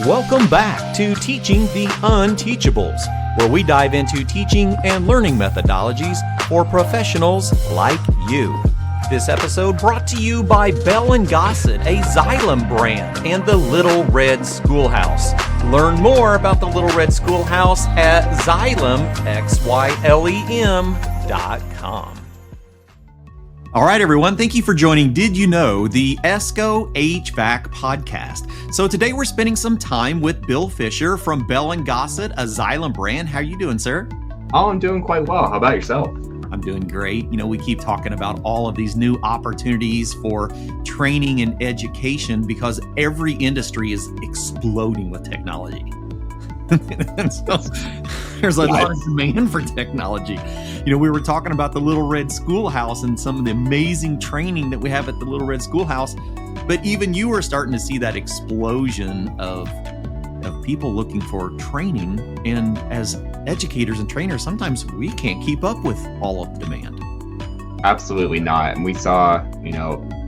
Welcome back to Teaching the Unteachables, where we dive into teaching and learning methodologies for professionals like you. This episode brought to you by Bell Gossett, a Xylem brand, and the Little Red Schoolhouse. Learn more about the Little Red Schoolhouse at xylem.com. All right, everyone. Thank you for joining Did You Know, the Institute-HVAC podcast. So today we're spending some time with Bill Fisher from Bell Gossett, a Xylem brand. How are you doing, sir? Oh, I'm doing quite well. How about yourself? I'm doing great. You know, we keep talking about all of these new opportunities for training and education because every industry is exploding with technology. And so there's a lot of demand for technology. You know, we were talking about the Little Red Schoolhouse and some of the amazing training that we have at the Little Red Schoolhouse. But even you are starting to see that explosion of people looking for training. And as educators and trainers, sometimes we can't keep up with all of the demand. Absolutely not. And we saw,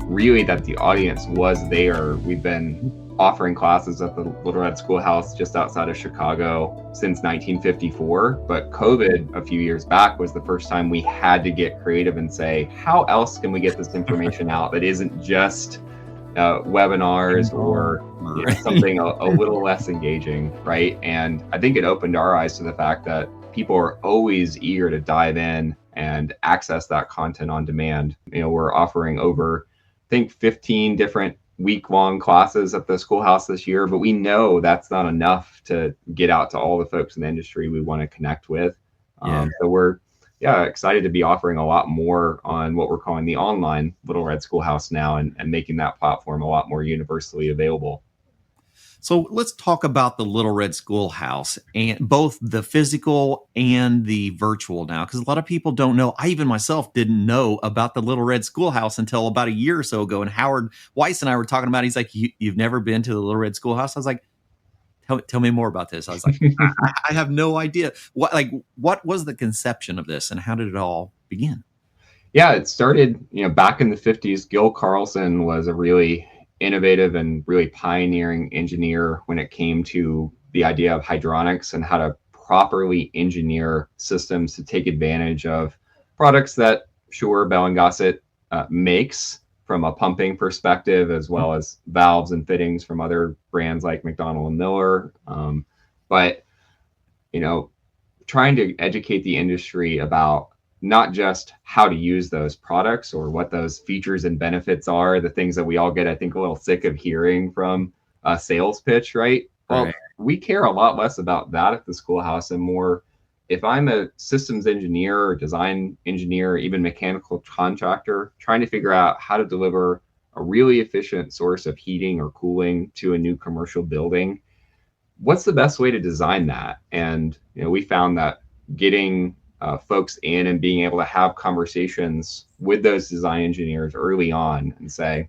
really that the audience was there. We've been offering classes at the Little Red Schoolhouse just outside of Chicago since 1954. But COVID a few years back was the first time we had to get creative and say, how else can we get this information out that isn't just webinars or something a little less engaging, right? And I think it opened our eyes to the fact that people are always eager to dive in and access that content on demand. We're offering over, I think, 15 different week-long classes at the schoolhouse this year, but we know that's not enough to get out to all the folks in the industry we want to connect with. So we're excited to be offering a lot more on what we're calling the online Little Red Schoolhouse now and making that platform a lot more universally available. So let's talk about the Little Red Schoolhouse, and both the physical and the virtual now, because a lot of people don't know. I even myself didn't know about the Little Red Schoolhouse until about a year or so ago. And Howard Weiss and I were talking about it. He's like, you've never been to the Little Red Schoolhouse? I was like, tell me more about this. I was like, I have no idea. What was the conception of this and how did it all begin? Yeah, it started, back in the 50s. Gil Carlson was a really innovative and really pioneering engineer when it came to the idea of hydronics and how to properly engineer systems to take advantage of products that, sure, Bell Gossett makes from a pumping perspective, as well as valves and fittings from other brands like McDonnell and Miller. But trying to educate the industry about not just how to use those products or what those features and benefits are, the things that we all get, I think, a little sick of hearing from a sales pitch, right? Well, we care a lot less about that at the schoolhouse and more, if I'm a systems engineer or design engineer, or even mechanical contractor, trying to figure out how to deliver a really efficient source of heating or cooling to a new commercial building, what's the best way to design that? And, we found that getting folks in and being able to have conversations with those design engineers early on and say,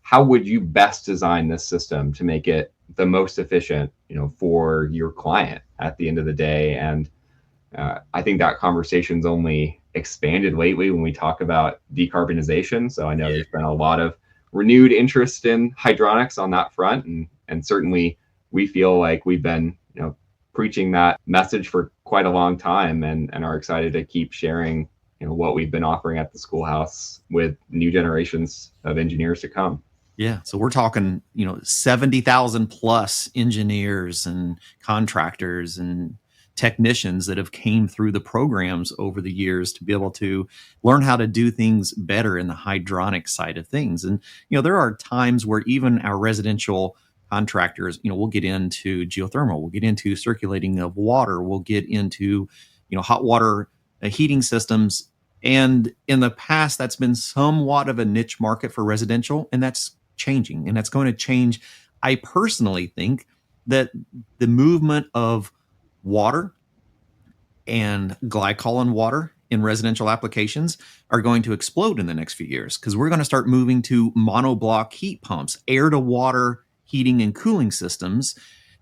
how would you best design this system to make it the most efficient, for your client at the end of the day? And I think that conversation's only expanded lately when we talk about decarbonization. So I know there's been a lot of renewed interest in hydronics on that front. And certainly we feel like we've been, preaching that message for quite a long time and are excited to keep sharing, what we've been offering at the schoolhouse with new generations of engineers to come. Yeah. So we're talking, 70,000 plus engineers and contractors and technicians that have came through the programs over the years to be able to learn how to do things better in the hydronic side of things. And, there are times where even our residential contractors, we'll get into geothermal, we'll get into circulating of water, we'll get into, hot water heating systems. And in the past, that's been somewhat of a niche market for residential, and that's changing, and that's going to change. I personally think that the movement of water and glycol in water in residential applications are going to explode in the next few years because we're going to start moving to monoblock heat pumps, air to water heating and cooling systems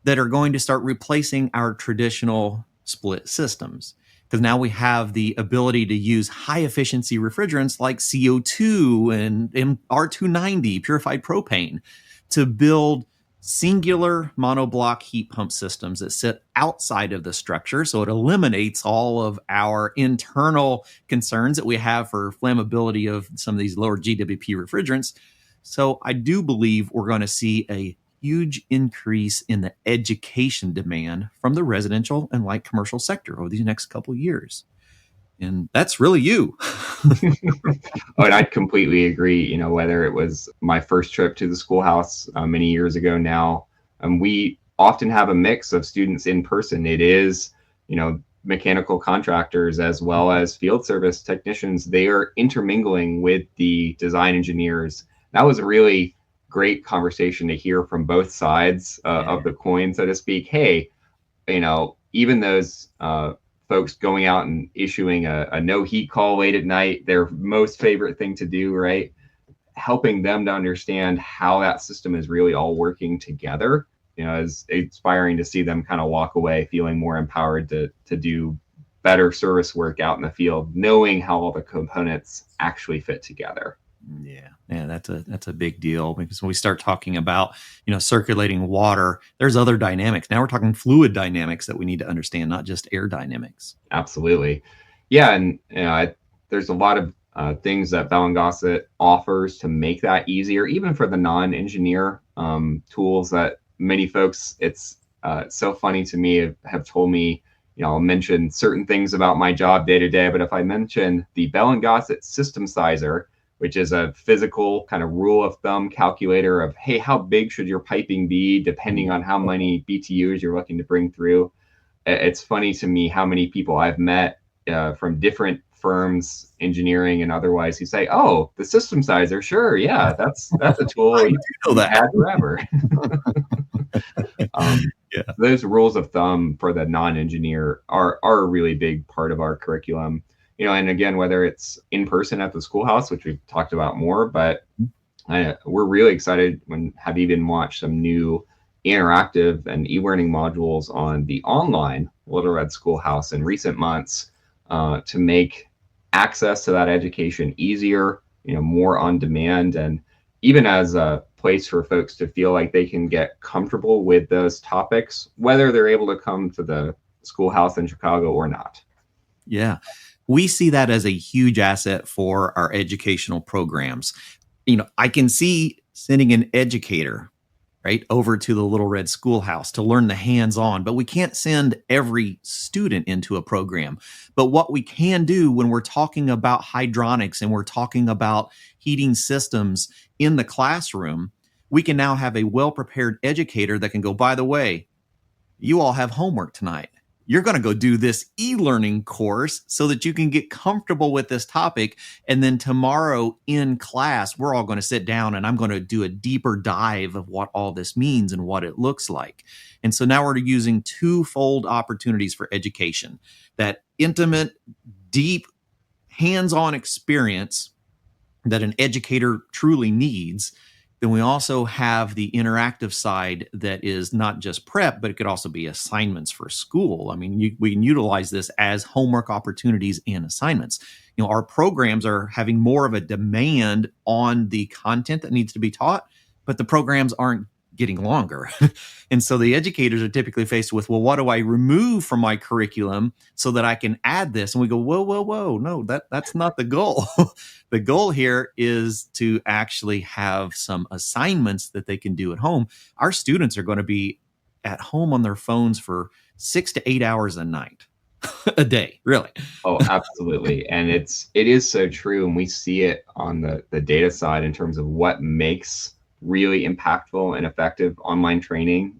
that are going to start replacing our traditional split systems. Because now we have the ability to use high efficiency refrigerants like CO2 and R290, purified propane, to build singular monoblock heat pump systems that sit outside of the structure. So it eliminates all of our internal concerns that we have for flammability of some of these lower GWP refrigerants. So I do believe we're going to see a huge increase in the education demand from the residential and light commercial sector over these next couple of years. And that's really you. Oh, and I'd completely agree. Whether it was my first trip to the schoolhouse many years ago now, we often have a mix of students in person. It is, mechanical contractors as well as field service technicians. They are intermingling with the design engineers. That was a really great conversation to hear from both sides of the coin, so to speak. Hey, even those folks going out and issuing a no heat call late at night, their most favorite thing to do, right? Helping them to understand how that system is really all working together, is inspiring to see them kind of walk away feeling more empowered to do better service work out in the field, knowing how all the components actually fit together. Yeah, that's a big deal, because when we start talking about, circulating water, there's other dynamics. Now we're talking fluid dynamics that we need to understand, not just air dynamics. Absolutely. Yeah. And there's a lot of things that Bell Gossett offers to make that easier, even for the non-engineer tools that many folks, it's so funny to me, have told me, I'll mention certain things about my job day to day, but if I mention the Bell Gossett system sizer, which is a physical kind of rule of thumb calculator of, hey, how big should your piping be depending on how many BTUs you're looking to bring through. It's funny to me how many people I've met from different firms, engineering and otherwise, who say, oh, the system sizer, sure, yeah, that's a tool you had forever. Those rules of thumb for the non-engineer are a really big part of our curriculum. And again, whether it's in person at the schoolhouse, which we've talked about more, but we're really excited when have even watched some new interactive and e-learning modules on the online Little Red Schoolhouse in recent months to make access to that education easier, more on demand, and even as a place for folks to feel like they can get comfortable with those topics, whether they're able to come to the schoolhouse in Chicago or not. Yeah. We see that as a huge asset for our educational programs. I can see sending an educator right over to the Little Red Schoolhouse to learn the hands-on, but we can't send every student into a program. But what we can do when we're talking about hydronics and we're talking about heating systems in the classroom, we can now have a well-prepared educator that can go, by the way, you all have homework tonight. You're going to go do this e-learning course so that you can get comfortable with this topic. And then tomorrow in class, we're all going to sit down and I'm going to do a deeper dive of what all this means and what it looks like. And so now we're using twofold opportunities for education, that intimate, deep, hands-on experience that an educator truly needs. Then we also have the interactive side that is not just prep, but it could also be assignments for school. I mean, we can utilize this as homework opportunities and assignments. Our programs are having more of a demand on the content that needs to be taught, but the programs aren't getting longer. And so the educators are typically faced with, well, what do I remove from my curriculum so that I can add this? And we go, whoa, no, that's not the goal. The goal here is to actually have some assignments that they can do at home. Our students are going to be at home on their phones for 6 to 8 hours a night, a day, really. Oh, absolutely. And it is so true. And we see it on the data side in terms of what makes really impactful and effective online training.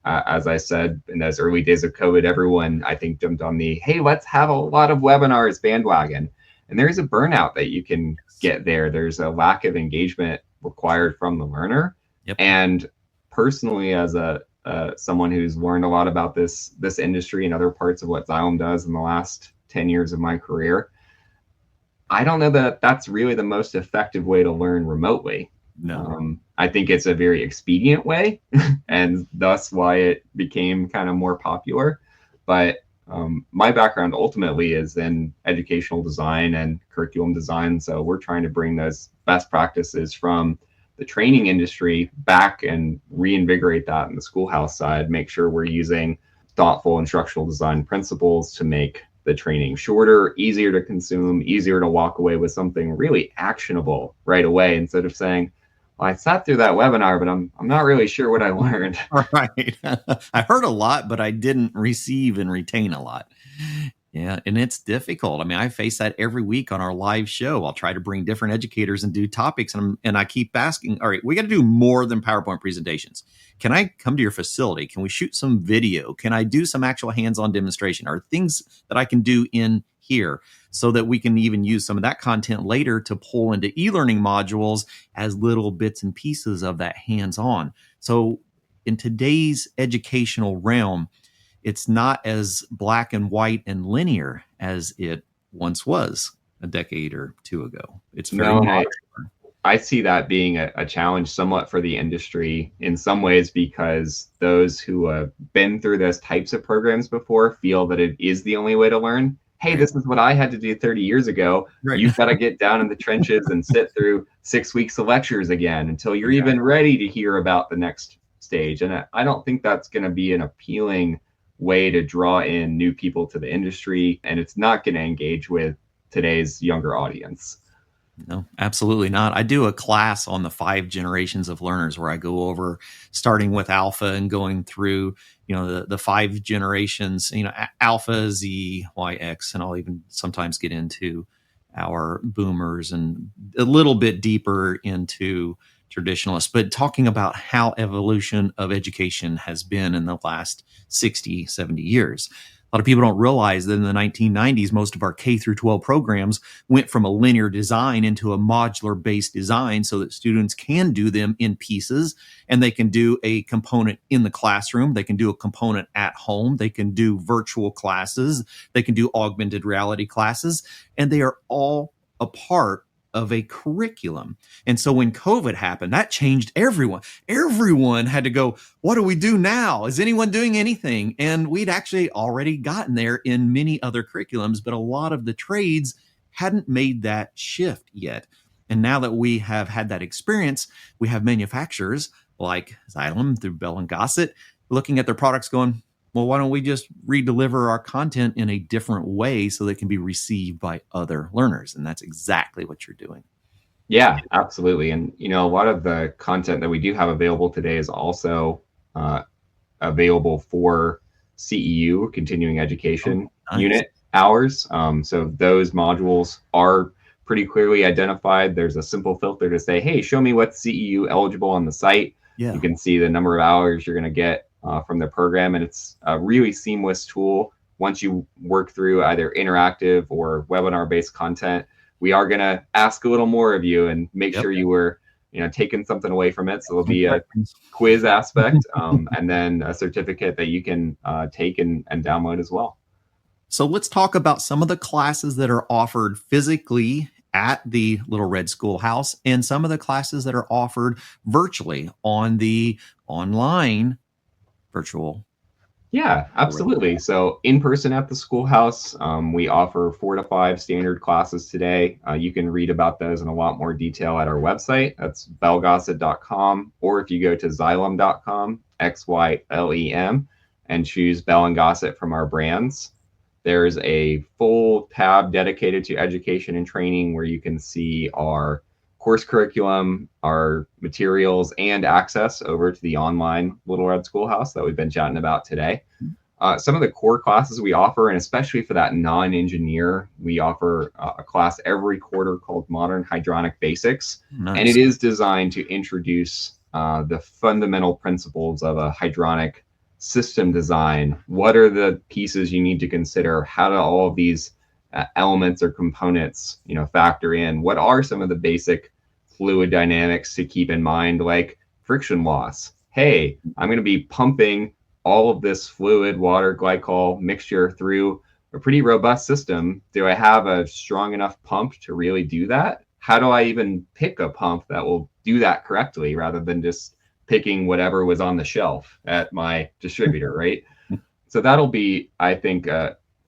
As I said, in those early days of COVID, everyone, I think, jumped on the, hey, let's have a lot of webinars bandwagon. And there's a burnout that you can get there. There's a lack of engagement required from the learner. Yep. And personally, as someone who's learned a lot about this industry and other parts of what Xylem does in the last 10 years of my career, I don't know that that's really the most effective way to learn remotely. No. I think it's a very expedient way, and thus why it became kind of more popular. But my background ultimately is in educational design and curriculum design. So we're trying to bring those best practices from the training industry back and reinvigorate that in the schoolhouse side, make sure we're using thoughtful instructional design principles to make the training shorter, easier to consume, easier to walk away with something really actionable right away, instead of saying, well, I sat through that webinar, but I'm not really sure what I learned. Right. I heard a lot, but I didn't receive and retain a lot. Yeah, and it's difficult. I mean, I face that every week on our live show. I'll try to bring different educators and do topics, and I keep asking, all right, we got to do more than PowerPoint presentations. Can I come to your facility? Can we shoot some video? Can I do some actual hands-on demonstration? Are things that I can do in here so that we can even use some of that content later to pull into e-learning modules as little bits and pieces of that hands-on? So in today's educational realm, it's not as black and white and linear as it once was a decade or two ago. It's very modern. I see that being a challenge somewhat for the industry in some ways, because those who have been through those types of programs before feel that it is the only way to learn. Hey, this is what I had to do 30 years ago. Right. You've got to get down in the trenches and sit through 6 weeks of lectures again until you're even ready to hear about the next stage. And I don't think that's going to be an appealing way to draw in new people to the industry, and it's not going to engage with today's younger audience. No, absolutely not. I do a class on the 5 generations of learners where I go over starting with alpha and going through, the 5 generations, alpha, Z, Y, X, and I'll even sometimes get into our boomers and a little bit deeper into traditionalists, but talking about how evolution of education has been in the last 60, 70 years. A lot of people don't realize that in the 1990s, most of our K through 12 programs went from a linear design into a modular-based design so that students can do them in pieces, and they can do a component in the classroom, they can do a component at home, they can do virtual classes, they can do augmented reality classes, and they are all a part of a curriculum. And so when COVID happened, that changed everyone. Everyone had to go, what do we do now? Is anyone doing anything? And we'd actually already gotten there in many other curriculums, but a lot of the trades hadn't made that shift yet. And now that we have had that experience, we have manufacturers like Xylem through Bell and Gossett looking at their products going, well, why don't we just redeliver our content in a different way so that it can be received by other learners? And that's exactly what you're doing. Yeah, absolutely. And, a lot of the content that we do have available today is also available for CEU, continuing education unit hours. So those modules are pretty clearly identified. There's a simple filter to say, hey, show me what's CEU eligible on the site. Yeah. You can see the number of hours you're going to get from the program, and it's a really seamless tool. Once you work through either interactive or webinar-based content, we are going to ask a little more of you and make sure you were, taking something away from it. So there'll be a quiz aspect, and then a certificate that you can take and download as well. So let's talk about some of the classes that are offered physically at the Little Red Schoolhouse and some of the classes that are offered virtually on the online virtual. Yeah, absolutely. So in person at the schoolhouse, we offer 4 to 5 standard classes today. You can read about those in a lot more detail at our website. That's bellgossett.com. Or if you go to xylem.com, XYLEM, and choose Bell and Gossett from our brands, there's a full tab dedicated to education and training where you can see our course curriculum, our materials, and access over to the online Little Red Schoolhouse that we've been chatting about today. Some of the core classes we offer, and especially for that non-engineer, we offer a class every quarter called Modern Hydronic Basics. Nice. And it is designed to introduce the fundamental principles of a hydronic system design. What are the pieces you need to consider? How do all of these elements or components, factor in? What are some of the basic fluid dynamics to keep in mind, like friction loss? Hey, I'm going to be pumping all of this fluid, water, glycol mixture through a pretty robust system. Do I have a strong enough pump to really do that? How do I even pick a pump that will do that correctly rather than just picking whatever was on the shelf at my distributor, right? So that'll be, I think,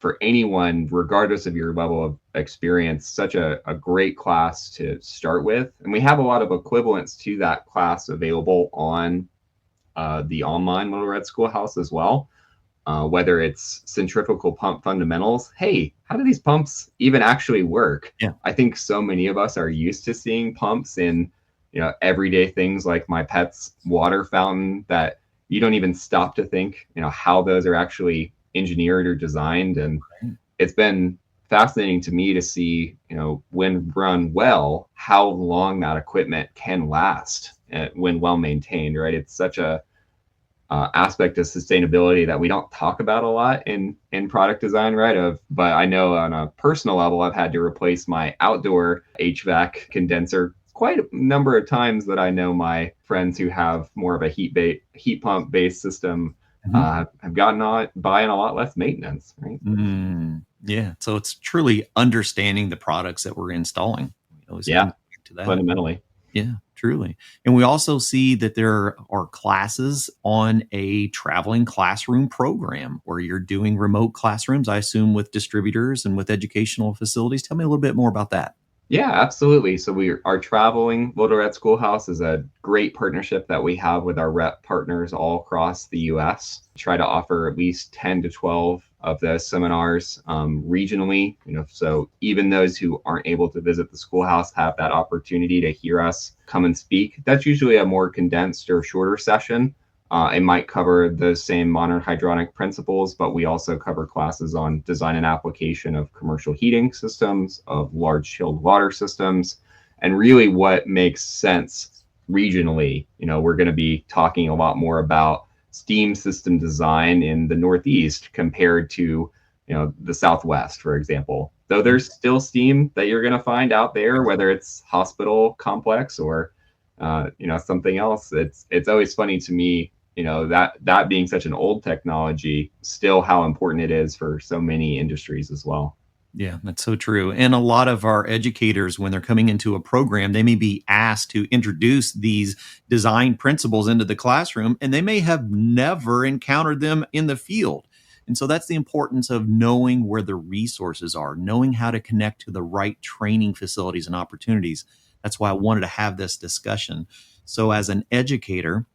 for anyone, regardless of your level of experience, such a great class to start with. And we have a lot of equivalents to that class available on the online Little Red Schoolhouse as well. Whether it's centrifugal pump fundamentals, hey, how do these pumps even actually work? Yeah. I think so many of us are used to seeing pumps in, everyday things like my pet's water fountain that you don't even stop to think, how those are actually engineered or designed. And it's been fascinating to me to see, when run well, how long that equipment can last when well maintained, right? It's such a aspect of sustainability that we don't talk about a lot in product design, right? But I know on a personal level, I've had to replace my outdoor HVAC condenser quite a number of times that I know my friends who have more of a heat pump based system have gotten by in a lot less maintenance, right? Yeah. So it's truly understanding the products that we're installing. Yeah, fundamentally. Yeah, truly. And we also see that there are classes on a traveling classroom program where you're doing remote classrooms, I assume, with distributors and with educational facilities. Tell me a little bit more about that. Yeah, absolutely. So we are traveling. Little Red Schoolhouse is a great partnership that we have with our rep partners all across the U.S. Try to offer at least 10 to 12 of those seminars regionally. So even those who aren't able to visit the schoolhouse have that opportunity to hear us come and speak. That's usually a more condensed or shorter session. It might cover the same modern hydronic principles, but we also cover classes on design and application of commercial heating systems, of large chilled water systems, and really what makes sense regionally. We're going to be talking a lot more about steam system design in the Northeast compared to, the Southwest, for example. Though there's still steam that you're going to find out there, whether it's hospital complex or, something else. It's always funny to me, that being such an old technology, still how important it is for so many industries as well. Yeah, that's so true. And a lot of our educators, when they're coming into a program, they may be asked to introduce these design principles into the classroom, and they may have never encountered them in the field. And so that's the importance of knowing where the resources are, knowing how to connect to the right training facilities and opportunities. That's why I wanted to have this discussion. So as an educator,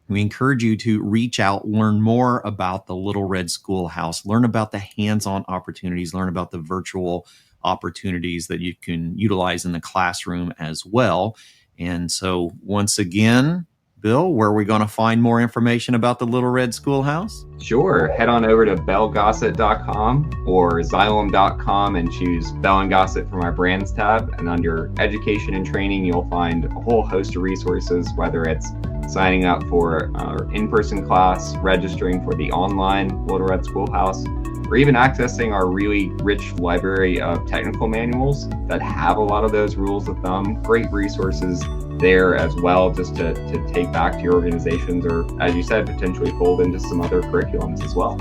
we encourage you to reach out, learn more about the Little Red Schoolhouse, learn about the hands-on opportunities, learn about the virtual opportunities that you can utilize in the classroom as well. And so once again, Bill, where are we going to find more information about the Little Red Schoolhouse? Sure. Head on over to bellgossett.com or Xylem.com and choose Bell and Gossett from our brands tab. And under education and training, you'll find a whole host of resources, whether it's signing up for our in-person class, registering for the online Little Red Schoolhouse, or even accessing our really rich library of technical manuals that have a lot of those rules of thumb. Great resources there as well, just to take back to your organizations, or as you said, potentially fold into some other curriculums as well.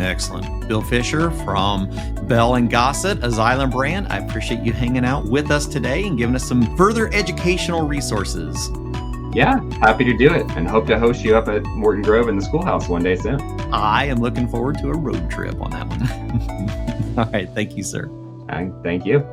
Excellent. Bill Fisher from Bell and Gossett, a Xylem brand. I appreciate you hanging out with us today and giving us some further educational resources. Yeah, happy to do it, and hope to host you up at Morton Grove in the schoolhouse one day soon. I am looking forward to a road trip on that one. All right. Thank you, sir. And thank you.